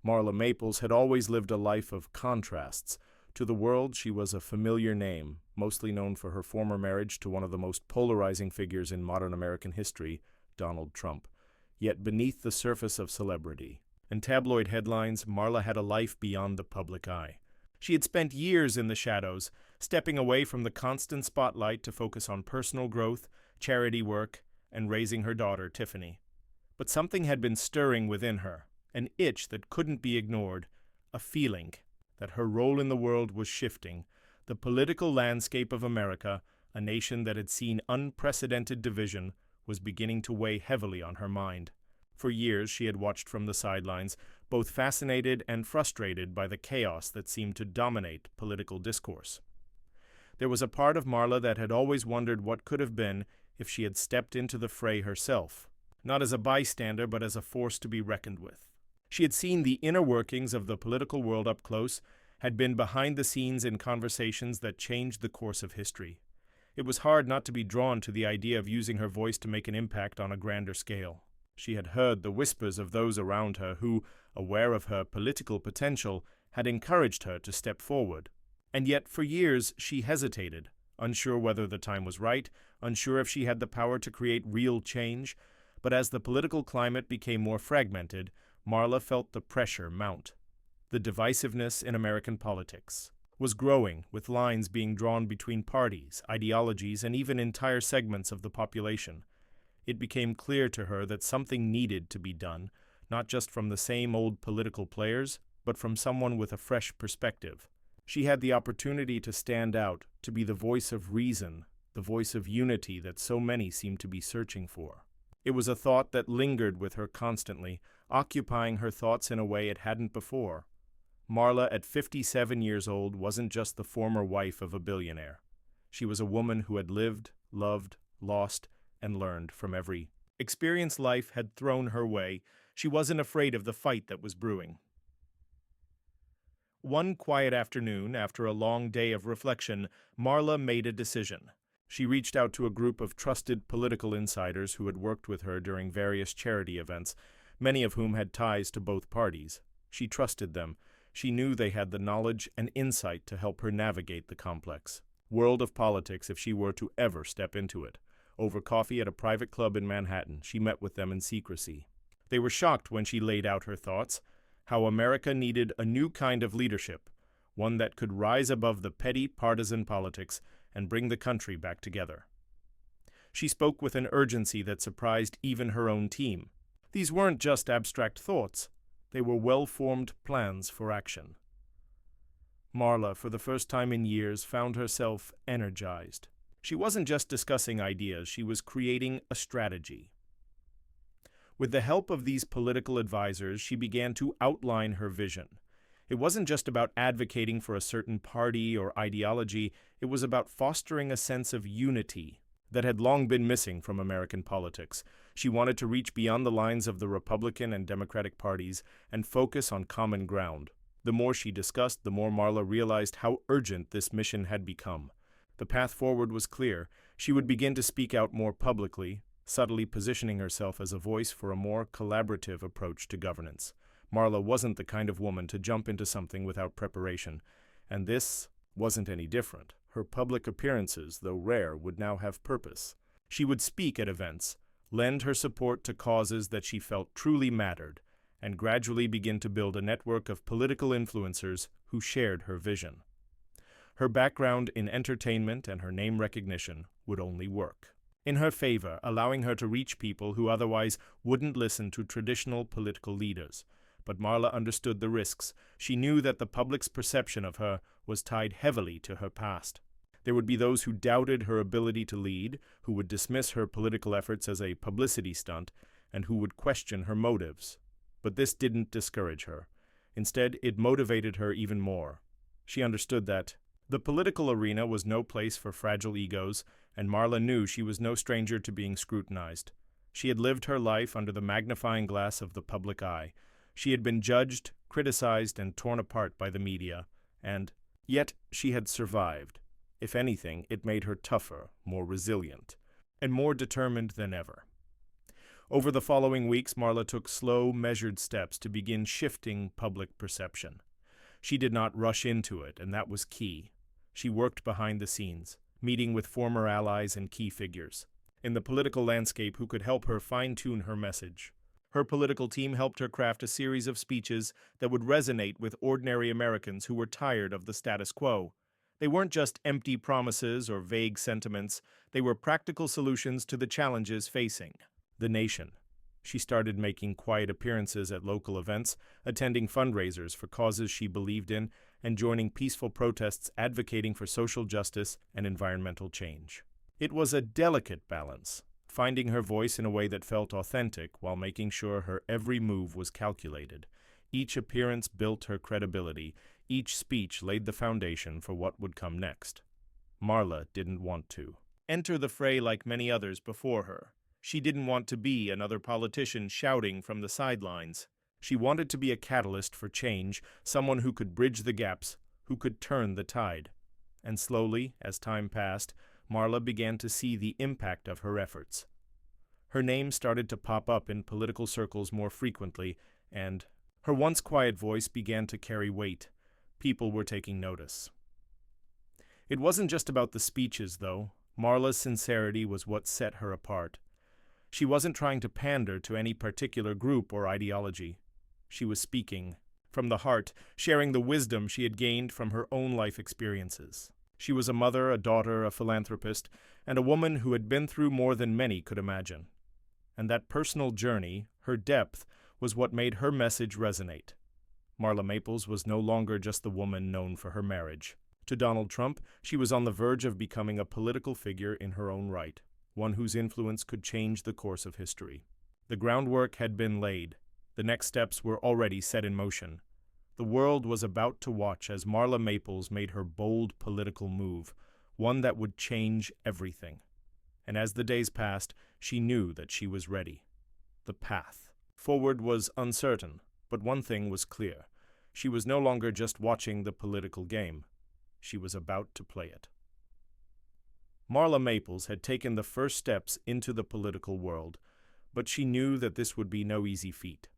Marla Maples had always lived a life of contrasts. To the world, she was a familiar name, mostly known for her former marriage to one of the most polarizing figures in modern American history, Donald Trump. Yet beneath the surface of celebrity and tabloid headlines, Marla had a life beyond the public eye. She had spent years in the shadows, stepping away from the constant spotlight to focus on personal growth, charity work, and raising her daughter, Tiffany. But something had been stirring within her, an itch that couldn't be ignored, a feeling that her role in the world was shifting. The political landscape of America, a nation that had seen unprecedented division, was beginning to weigh heavily on her mind. For years she had watched from the sidelines, both fascinated and frustrated by the chaos that seemed to dominate political discourse. There was a part of Marla that had always wondered what could have been if she had stepped into the fray herself, not as a bystander but as a force to be reckoned with. She had seen the inner workings of the political world up close, had been behind the scenes in conversations that changed the course of history. It was hard not to be drawn to the idea of using her voice to make an impact on a grander scale. She had heard the whispers of those around her who, aware of her political potential, had encouraged her to step forward. And yet, for years, she hesitated, unsure whether the time was right, unsure if she had the power to create real change. But as the political climate became more fragmented, Marla felt the pressure mount. The divisiveness in American politics was growing, with lines being drawn between parties, ideologies, and even entire segments of the population. It became clear to her that something needed to be done, not just from the same old political players, but from someone with a fresh perspective. She had the opportunity to stand out, to be the voice of reason, the voice of unity that so many seemed to be searching for. It was a thought that lingered with her constantly, occupying her thoughts in a way it hadn't before. Marla, at 57 years old, wasn't just the former wife of a billionaire. She was a woman who had lived, loved, lost, and learned from every experience life had thrown her way. She wasn't afraid of the fight that was brewing. One quiet afternoon, after a long day of reflection, Marla made a decision. She reached out to a group of trusted political insiders who had worked with her during various charity events, many of whom had ties to both parties. She trusted them. She knew they had the knowledge and insight to help her navigate the complex world of politics if she were to ever step into it. Over coffee at a private club in Manhattan, she met with them in secrecy. They were shocked when she laid out her thoughts, how America needed a new kind of leadership, one that could rise above the petty partisan politics and bring the country back together. She spoke with an urgency that surprised even her own team. These weren't just abstract thoughts, they were well-formed plans for action. Marla, for the first time in years, found herself energized. She wasn't just discussing ideas, she was creating a strategy. With the help of these political advisors, she began to outline her vision. It wasn't just about advocating for a certain party or ideology, it was about fostering a sense of unity that had long been missing from American politics. She wanted to reach beyond the lines of the Republican and Democratic parties and focus on common ground. The more she discussed, the more Marla realized how urgent this mission had become. The path forward was clear. She would begin to speak out more publicly, subtly positioning herself as a voice for a more collaborative approach to governance. Marla wasn't the kind of woman to jump into something without preparation, and this wasn't any different. Her public appearances, though rare, would now have purpose. She would speak at events, lend her support to causes that she felt truly mattered, and gradually begin to build a network of political influencers who shared her vision. Her background in entertainment and her name recognition would only work in her favor, allowing her to reach people who otherwise wouldn't listen to traditional political leaders. But Marla understood the risks. She knew that the public's perception of her was tied heavily to her past. There would be those who doubted her ability to lead, who would dismiss her political efforts as a publicity stunt, and who would question her motives. But this didn't discourage her. Instead, it motivated her even more. She understood that the political arena was no place for fragile egos, and Marla knew she was no stranger to being scrutinized. She had lived her life under the magnifying glass of the public eye. She had been judged, criticized, and torn apart by the media, and yet she had survived. If anything, it made her tougher, more resilient, and more determined than ever. Over the following weeks, Marla took slow, measured steps to begin shifting public perception. She did not rush into it, and that was key. She worked behind the scenes, meeting with former allies and key figures in the political landscape who could help her fine-tune her message. Her political team helped her craft a series of speeches that would resonate with ordinary Americans who were tired of the status quo. They weren't just empty promises or vague sentiments, they were practical solutions to the challenges facing the nation. She started making quiet appearances at local events, attending fundraisers for causes she believed in, and joining peaceful protests advocating for social justice and environmental change. It was a delicate balance, finding her voice in a way that felt authentic while making sure her every move was calculated. Each appearance built her credibility. Each speech laid the foundation for what would come next. Marla didn't want to enter the fray like many others before her. She didn't want to be another politician shouting from the sidelines. She wanted to be a catalyst for change, someone who could bridge the gaps, who could turn the tide. And slowly, as time passed, Marla began to see the impact of her efforts. Her name started to pop up in political circles more frequently, and her once quiet voice began to carry weight. People were taking notice. It wasn't just about the speeches, though. Marla's sincerity was what set her apart. She wasn't trying to pander to any particular group or ideology. She was speaking from the heart, sharing the wisdom she had gained from her own life experiences. She was a mother, a daughter, a philanthropist, and a woman who had been through more than many could imagine. And that personal journey, her depth, was what made her message resonate. Marla Maples was no longer just the woman known for her marriage. To Donald Trump, she was on the verge of becoming a political figure in her own right, one whose influence could change the course of history. The groundwork had been laid. The next steps were already set in motion. The world was about to watch as Marla Maples made her bold political move, one that would change everything. And as the days passed, she knew that she was ready. The path forward was uncertain, but one thing was clear. She was no longer just watching the political game. She was about to play it. Marla Maples had taken the first steps into the political world, but she knew that this would be no easy feat.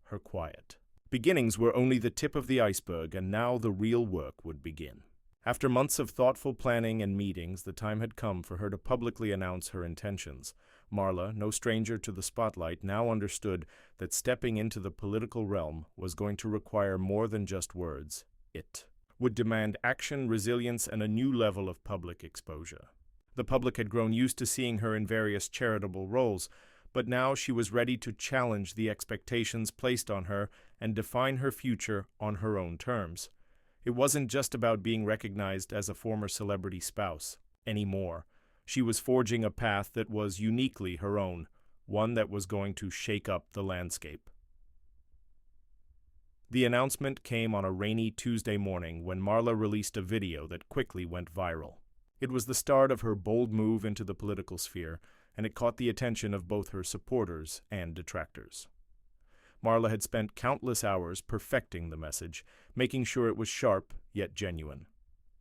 Her quiet beginnings were only the tip of the iceberg, and now the real work would begin. After months of thoughtful planning and meetings, the time had come for her to publicly announce her intentions. Marla, no stranger to the spotlight, now understood that stepping into the political realm was going to require more than just words. It would demand action, resilience, and a new level of public exposure. The public had grown used to seeing her in various charitable roles, but now she was ready to challenge the expectations placed on her and define her future on her own terms. It wasn't just about being recognized as a former celebrity spouse anymore. She was forging a path that was uniquely her own, one that was going to shake up the landscape. The announcement came on a rainy Tuesday morning when Marla released a video that quickly went viral. It was the start of her bold move into the political sphere, and it caught the attention of both her supporters and detractors. Marla had spent countless hours perfecting the message, making sure it was sharp yet genuine.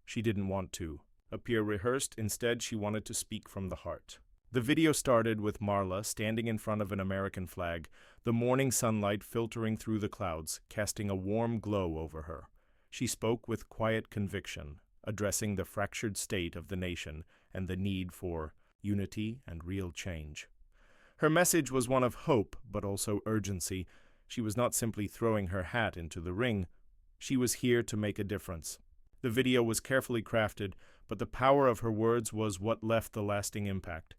She didn't want to appear rehearsed. Instead, she wanted to speak from the heart. The video started with Marla standing in front of an American flag, the morning sunlight filtering through the clouds, casting a warm glow over her. She spoke with quiet conviction, addressing the fractured state of the nation and the need for unity and real change. Her message was one of hope, but also urgency. She was not simply throwing her hat into the ring. She was here to make a difference. The video was carefully crafted, but the power of her words was what left the lasting impact.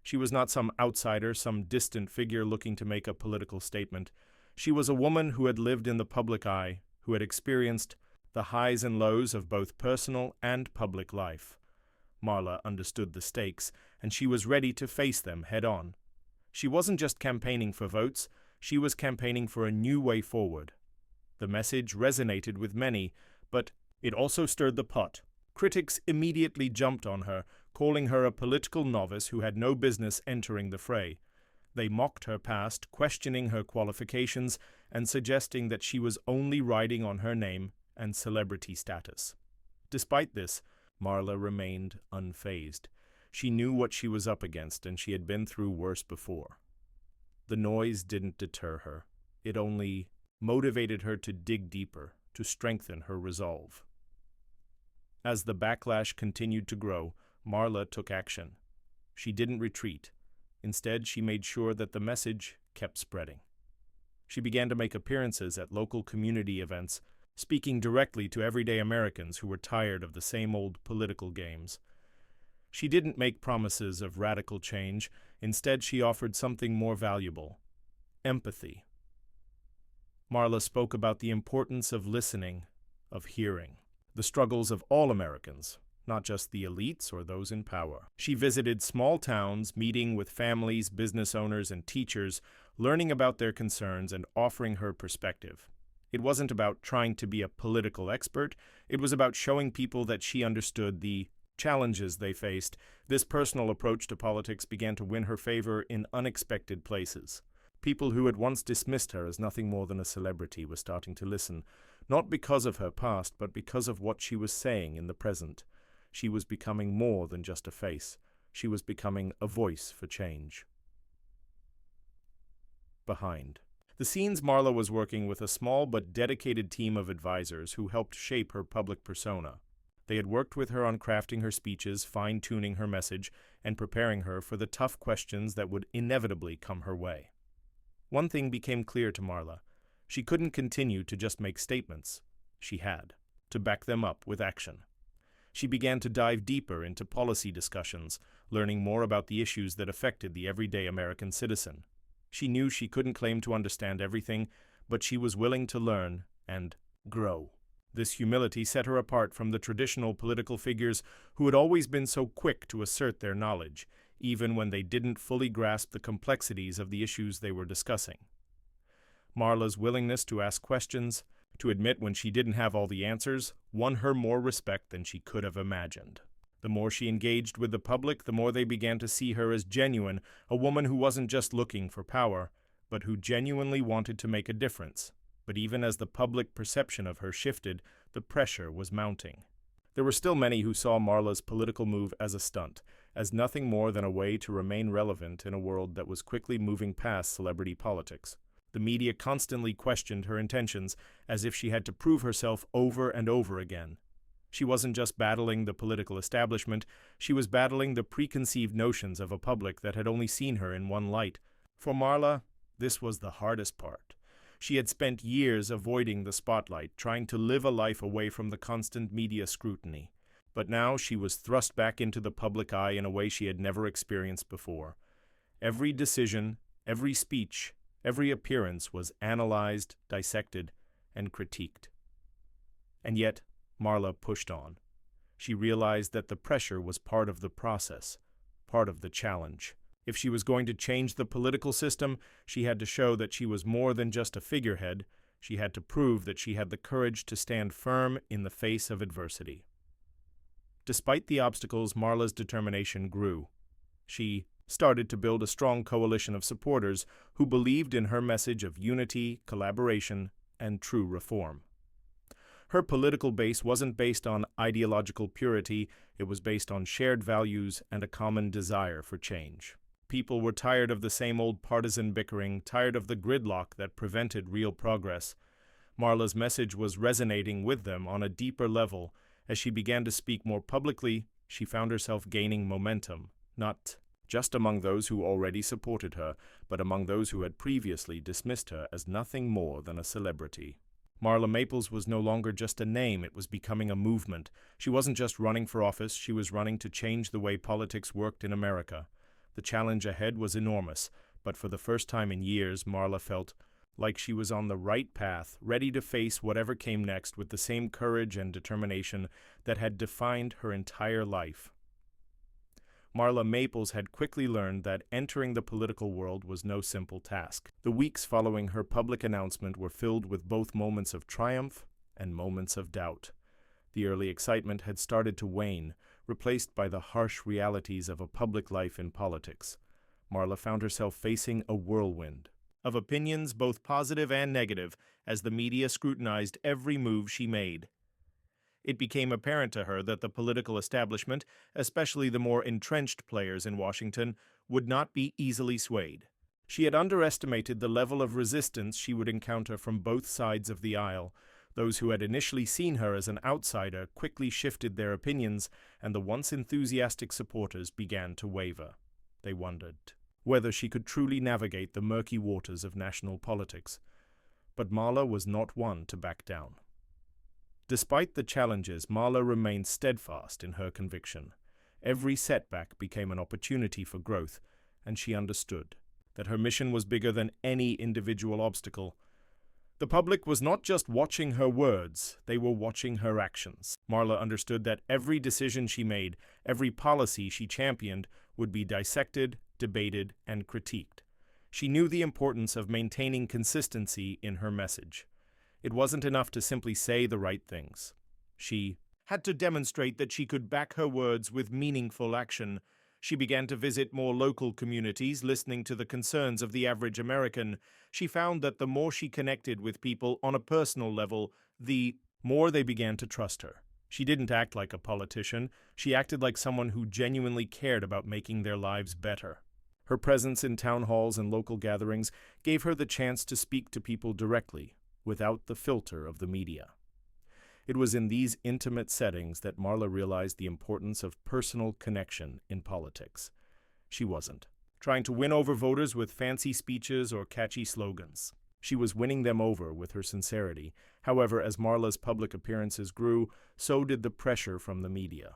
She was not some outsider, some distant figure looking to make a political statement. She was a woman who had lived in the public eye, who had experienced the highs and lows of both personal and public life. Marla understood the stakes, and she was ready to face them head-on. She wasn't just campaigning for votes, she was campaigning for a new way forward. The message resonated with many, but it also stirred the pot. Critics immediately jumped on her, calling her a political novice who had no business entering the fray. They mocked her past, questioning her qualifications, and suggesting that she was only riding on her name and celebrity status. Despite this, Marla remained unfazed. She knew what she was up against, and she had been through worse before. The noise didn't deter her. It only motivated her to dig deeper, to strengthen her resolve. As the backlash continued to grow, Marla took action. She didn't retreat. Instead, she made sure that the message kept spreading. She began to make appearances at local community events, speaking directly to everyday Americans who were tired of the same old political games. She didn't make promises of radical change. Instead, she offered something more valuable: empathy. Marla spoke about the importance of listening, of hearing, the struggles of all Americans, not just the elites or those in power. She visited small towns, meeting with families, business owners, and teachers, learning about their concerns and offering her perspective. It wasn't about trying to be a political expert. It was about showing people that she understood the challenges they faced. This personal approach to politics began to win her favor in unexpected places. People who had once dismissed her as nothing more than a celebrity were starting to listen, not because of her past, but because of what she was saying in the present. She was becoming more than just a face. She was becoming a voice for change. Behind the scenes, Marla was working with a small but dedicated team of advisors who helped shape her public persona. They had worked with her on crafting her speeches, fine-tuning her message, and preparing her for the tough questions that would inevitably come her way. One thing became clear to Marla. She couldn't continue to just make statements. She had to back them up with action. She began to dive deeper into policy discussions, learning more about the issues that affected the everyday American citizen. She knew she couldn't claim to understand everything, but she was willing to learn and grow. This humility set her apart from the traditional political figures who had always been so quick to assert their knowledge, even when they didn't fully grasp the complexities of the issues they were discussing. Marla's willingness to ask questions, to admit when she didn't have all the answers, won her more respect than she could have imagined. The more she engaged with the public, the more they began to see her as genuine, a woman who wasn't just looking for power, but who genuinely wanted to make a difference. But even as the public perception of her shifted, the pressure was mounting. There were still many who saw Marla's political move as a stunt, as nothing more than a way to remain relevant in a world that was quickly moving past celebrity politics. The media constantly questioned her intentions, as if she had to prove herself over and over again. She wasn't just battling the political establishment, she was battling the preconceived notions of a public that had only seen her in one light. For Marla, this was the hardest part. She had spent years avoiding the spotlight, trying to live a life away from the constant media scrutiny. But now she was thrust back into the public eye in a way she had never experienced before. Every decision, every speech, every appearance was analyzed, dissected, and critiqued. And yet, Marla pushed on. She realized that the pressure was part of the process, part of the challenge. If she was going to change the political system, she had to show that she was more than just a figurehead. She had to prove that she had the courage to stand firm in the face of adversity. Despite the obstacles, Marla's determination grew. She started to build a strong coalition of supporters who believed in her message of unity, collaboration, and true reform. Her political base wasn't based on ideological purity, it was based on shared values and a common desire for change. People were tired of the same old partisan bickering, tired of the gridlock that prevented real progress. Marla's message was resonating with them on a deeper level. As she began to speak more publicly, she found herself gaining momentum, not just among those who already supported her, but among those who had previously dismissed her as nothing more than a celebrity. Marla Maples was no longer just a name, it was becoming a movement. She wasn't just running for office, she was running to change the way politics worked in America. The challenge ahead was enormous, but for the first time in years, Marla felt like she was on the right path, ready to face whatever came next with the same courage and determination that had defined her entire life. Marla Maples had quickly learned that entering the political world was no simple task. The weeks following her public announcement were filled with both moments of triumph and moments of doubt. The early excitement had started to wane, replaced by the harsh realities of a public life in politics. Marla found herself facing a whirlwind of opinions, both positive and negative, as the media scrutinized every move she made. It became apparent to her that the political establishment, especially the more entrenched players in Washington, would not be easily swayed. She had underestimated the level of resistance she would encounter from both sides of the aisle. Those who had initially seen her as an outsider quickly shifted their opinions, and the once enthusiastic supporters began to waver. They wondered whether she could truly navigate the murky waters of national politics. But Marla was not one to back down. Despite the challenges, Marla remained steadfast in her conviction. Every setback became an opportunity for growth, and she understood that her mission was bigger than any individual obstacle. The public was not just watching her words, they were watching her actions. Marla understood that every decision she made, every policy she championed, would be dissected, debated, and critiqued. She knew the importance of maintaining consistency in her message. It wasn't enough to simply say the right things. She had to demonstrate that she could back her words with meaningful action. She began to visit more local communities, listening to the concerns of the average American. She found that the more she connected with people on a personal level, the more they began to trust her. She didn't act like a politician. She acted like someone who genuinely cared about making their lives better. Her presence in town halls and local gatherings gave her the chance to speak to people directly, without the filter of the media. It was in these intimate settings that Marla realized the importance of personal connection in politics. She wasn't trying to win over voters with fancy speeches or catchy slogans. She was winning them over with her sincerity. However, as Marla's public appearances grew, so did the pressure from the media.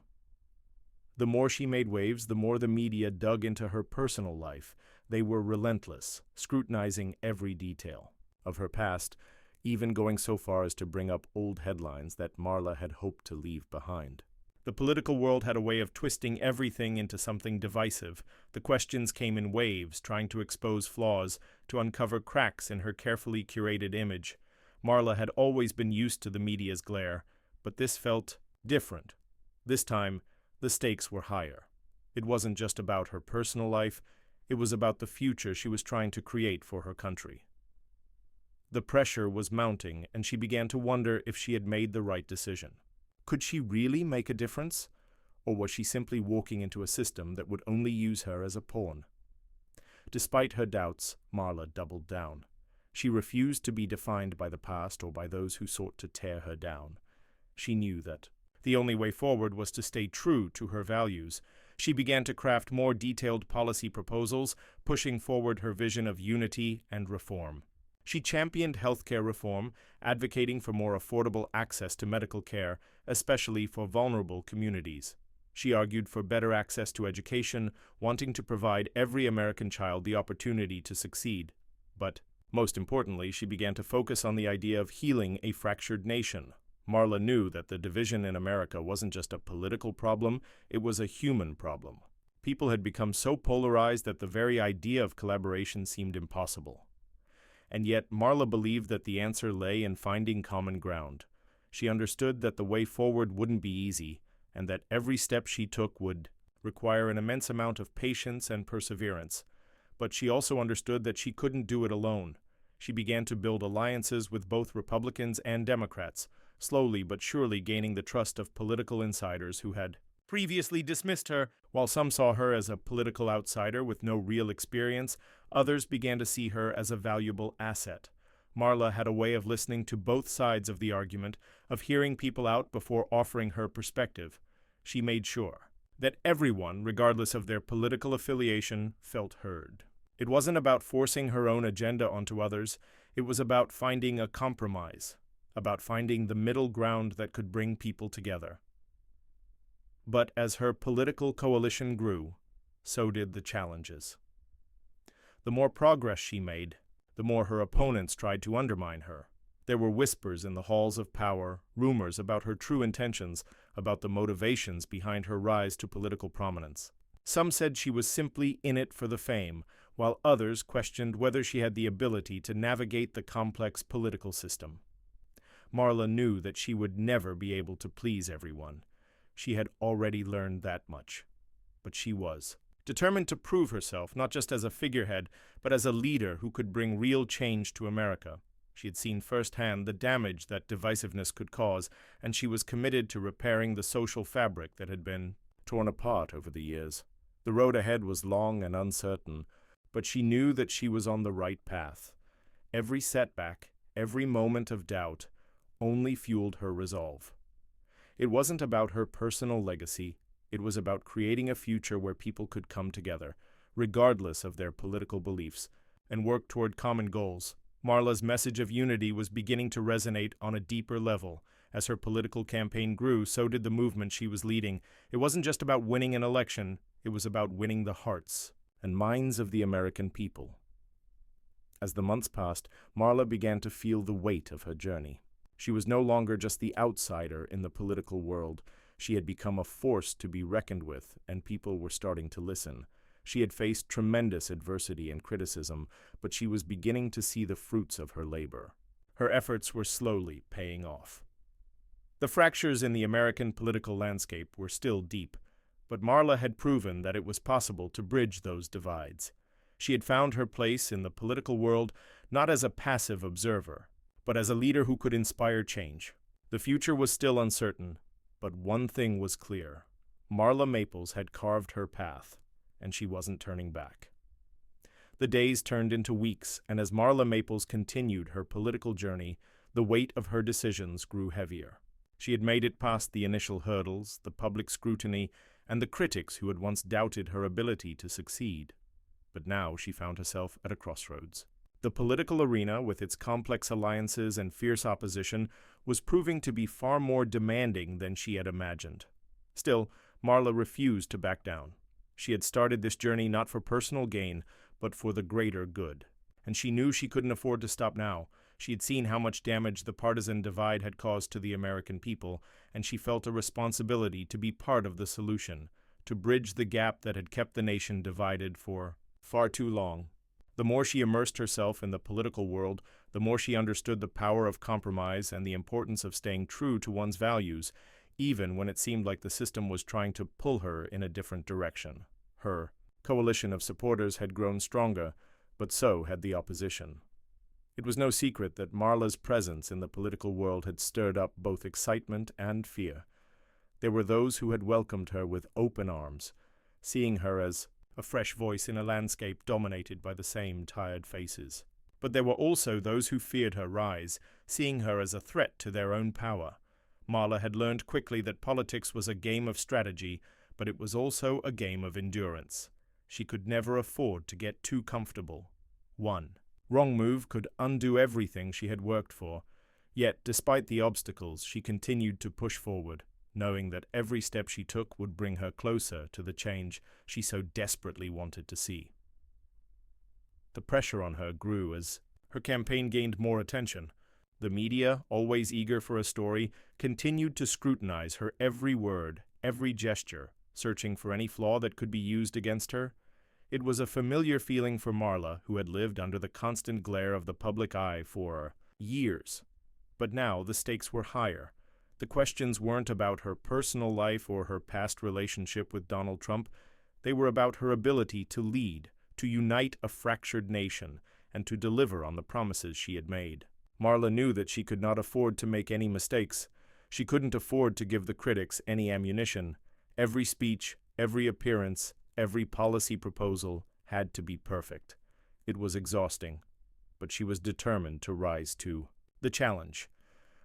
The more she made waves, the more the media dug into her personal life. They were relentless, scrutinizing every detail of her past, even going so far as to bring up old headlines that Marla had hoped to leave behind. The political world had a way of twisting everything into something divisive. The questions came in waves, trying to expose flaws, to uncover cracks in her carefully curated image. Marla had always been used to the media's glare, but this felt different. This time, the stakes were higher. It wasn't just about her personal life, it was about the future she was trying to create for her country. The pressure was mounting, and she began to wonder if she had made the right decision. Could she really make a difference? Or was she simply walking into a system that would only use her as a pawn? Despite her doubts, Marla doubled down. She refused to be defined by the past or by those who sought to tear her down. She knew that the only way forward was to stay true to her values. She began to craft more detailed policy proposals, pushing forward her vision of unity and reform. She championed healthcare reform, advocating for more affordable access to medical care, especially for vulnerable communities. She argued for better access to education, wanting to provide every American child the opportunity to succeed. But, most importantly, she began to focus on the idea of healing a fractured nation. Marla knew that the division in America wasn't just a political problem, it was a human problem. People had become so polarized that the very idea of collaboration seemed impossible. And yet, Marla believed that the answer lay in finding common ground. She understood that the way forward wouldn't be easy, and that every step she took would require an immense amount of patience and perseverance. But she also understood that she couldn't do it alone. She began to build alliances with both Republicans and Democrats, slowly but surely gaining the trust of political insiders who had previously dismissed her. While some saw her as a political outsider with no real experience, others began to see her as a valuable asset. Marla had a way of listening to both sides of the argument, of hearing people out before offering her perspective. She made sure that everyone, regardless of their political affiliation, felt heard. It wasn't about forcing her own agenda onto others, it was about finding a compromise, about finding the middle ground that could bring people together. But as her political coalition grew, so did the challenges. The more progress she made, the more her opponents tried to undermine her. There were whispers in the halls of power, rumors about her true intentions, about the motivations behind her rise to political prominence. Some said she was simply in it for the fame, while others questioned whether she had the ability to navigate the complex political system. Marla knew that she would never be able to please everyone. She had already learned that much. But she was determined to prove herself, not just as a figurehead, but as a leader who could bring real change to America. She had seen firsthand the damage that divisiveness could cause, and she was committed to repairing the social fabric that had been torn apart over the years. The road ahead was long and uncertain, But she knew that she was on the right path. Every setback, every moment of doubt, only fueled her resolve. It wasn't about her personal legacy, it was about creating a future where people could come together, regardless of their political beliefs, and work toward common goals. Marla's message of unity was beginning to resonate on a deeper level. As her political campaign grew, so did the movement she was leading. It wasn't just about winning an election, it was about winning the hearts and minds of the American people. As the months passed, Marla began to feel the weight of her journey. She was no longer just the outsider in the political world. She had become a force to be reckoned with, and people were starting to listen. She had faced tremendous adversity and criticism, but she was beginning to see the fruits of her labor. Her efforts were slowly paying off. The fractures in the American political landscape were still deep, but Marla had proven that it was possible to bridge those divides. She had found her place in the political world not as a passive observer, but as a leader who could inspire change. The future was still uncertain, but one thing was clear. Marla Maples had carved her path, and she wasn't turning back. The days turned into weeks, and as Marla Maples continued her political journey, the weight of her decisions grew heavier. She had made it past the initial hurdles, the public scrutiny, and the critics who had once doubted her ability to succeed. But now she found herself at a crossroads. The political arena, with its complex alliances and fierce opposition, was proving to be far more demanding than she had imagined. Still, Marla refused to back down. She had started this journey not for personal gain, but for the greater good. And she knew she couldn't afford to stop now. She had seen how much damage the partisan divide had caused to the American people, and she felt a responsibility to be part of the solution, to bridge the gap that had kept the nation divided for far too long. The more she immersed herself in the political world, the more she understood the power of compromise and the importance of staying true to one's values, even when it seemed like the system was trying to pull her in a different direction. Her coalition of supporters had grown stronger, but so had the opposition. It was no secret that Marla's presence in the political world had stirred up both excitement and fear. There were those who had welcomed her with open arms, seeing her as a fresh voice in a landscape dominated by the same tired faces. But there were also those who feared her rise, seeing her as a threat to their own power. Marla had learned quickly that politics was a game of strategy, but it was also a game of endurance. She could never afford to get too comfortable. One wrong move could undo everything she had worked for. Yet, despite the obstacles, she continued to push forward, knowing that every step she took would bring her closer to the change she so desperately wanted to see. The pressure on her grew as her campaign gained more attention. The media, always eager for a story, continued to scrutinize her every word, every gesture, searching for any flaw that could be used against her. It was a familiar feeling for Marla, who had lived under the constant glare of the public eye for years. But now the stakes were higher. The questions weren't about her personal life or her past relationship with Donald Trump. They were about her ability to lead, to unite a fractured nation, and to deliver on the promises she had made. Marla knew that she could not afford to make any mistakes. She couldn't afford to give the critics any ammunition. Every speech, every appearance, every policy proposal had to be perfect. It was exhausting, but she was determined to rise to the challenge.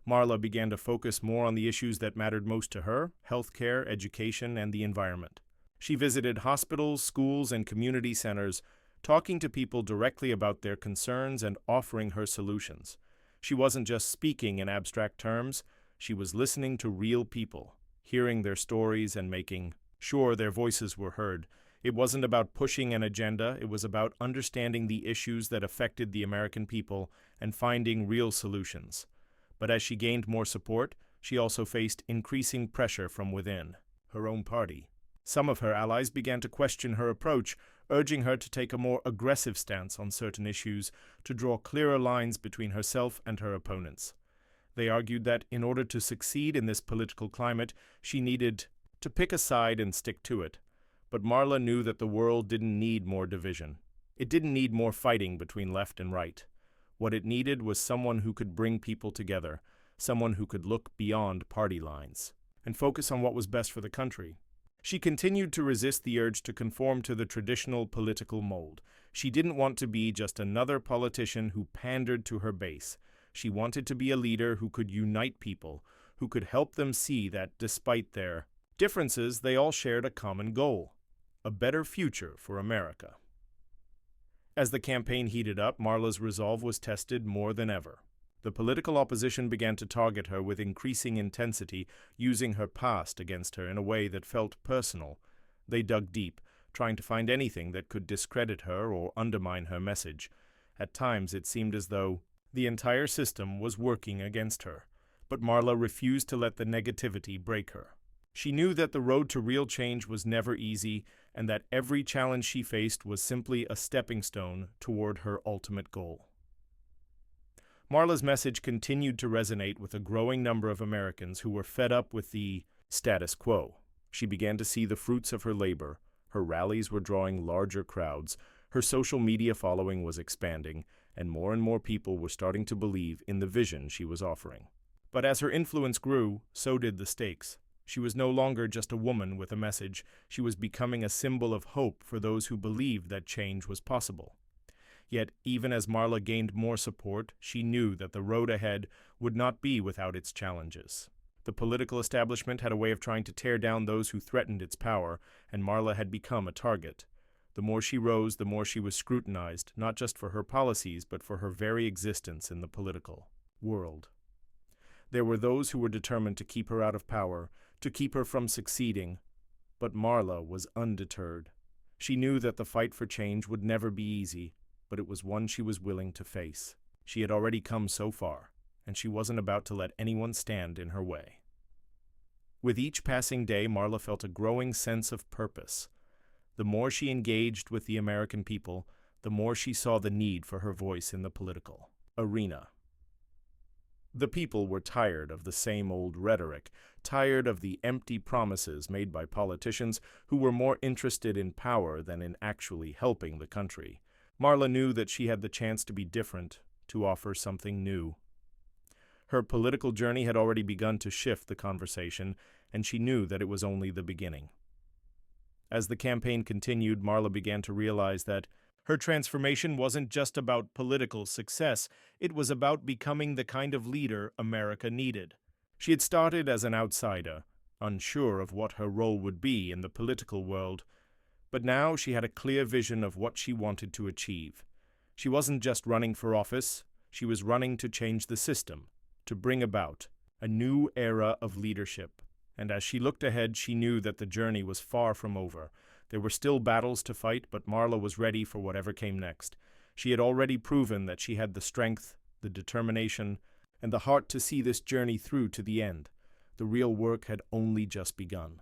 Marla began to focus more on the issues that mattered most to her: healthcare, education, and the environment. She visited hospitals, schools, and community centers, talking to people directly about their concerns and offering her solutions. She wasn't just speaking in abstract terms, she was listening to real people, hearing their stories and making sure their voices were heard. It wasn't about pushing an agenda, it was about understanding the issues that affected the American people and finding real solutions. But as she gained more support, she also faced increasing pressure from within her own party. Some of her allies began to question her approach, urging her to take a more aggressive stance on certain issues, to draw clearer lines between herself and her opponents. They argued that in order to succeed in this political climate, she needed to pick a side and stick to it. But Marla knew that the world didn't need more division. It didn't need more fighting between left and right. What it needed was someone who could bring people together, someone who could look beyond party lines and focus on what was best for the country. She continued to resist the urge to conform to the traditional political mold. She didn't want to be just another politician who pandered to her base. She wanted to be a leader who could unite people, who could help them see that, despite their differences, they all shared a common goal: a better future for America. As the campaign heated up, Marla's resolve was tested more than ever. The political opposition began to target her with increasing intensity, using her past against her in a way that felt personal. They dug deep, trying to find anything that could discredit her or undermine her message. At times it seemed as though the entire system was working against her, but Marla refused to let the negativity break her. She knew that the road to real change was never easy, and that every challenge she faced was simply a stepping stone toward her ultimate goal. Marla's message continued to resonate with a growing number of Americans who were fed up with the status quo. She began to see the fruits of her labor. Her rallies were drawing larger crowds, her social media following was expanding, and more people were starting to believe in the vision she was offering. But as her influence grew, so did the stakes. She was no longer just a woman with a message. She was becoming a symbol of hope for those who believed that change was possible. Yet, even as Marla gained more support, she knew that the road ahead would not be without its challenges. The political establishment had a way of trying to tear down those who threatened its power, and Marla had become a target. The more she rose, the more she was scrutinized, not just for her policies, but for her very existence in the political world. There were those who were determined to keep her out of power, to keep her from succeeding. But Marla was undeterred. She knew that the fight for change would never be easy, but it was one she was willing to face. She had already come so far, and she wasn't about to let anyone stand in her way. With each passing day, Marla felt a growing sense of purpose. The more she engaged with the American people, the more she saw the need for her voice in the political arena. The people were tired of the same old rhetoric, tired of the empty promises made by politicians who were more interested in power than in actually helping the country. Marla knew that she had the chance to be different, to offer something new. Her political journey had already begun to shift the conversation, and she knew that it was only the beginning. As the campaign continued, Marla began to realize that her transformation wasn't just about political success, it was about becoming the kind of leader America needed. She had started as an outsider, unsure of what her role would be in the political world, but now she had a clear vision of what she wanted to achieve. She wasn't just running for office, she was running to change the system, to bring about a new era of leadership. And as she looked ahead, she knew that the journey was far from over. There were still battles to fight, but Marla was ready for whatever came next. She had already proven that she had the strength, the determination, and the heart to see this journey through to the end. The real work had only just begun.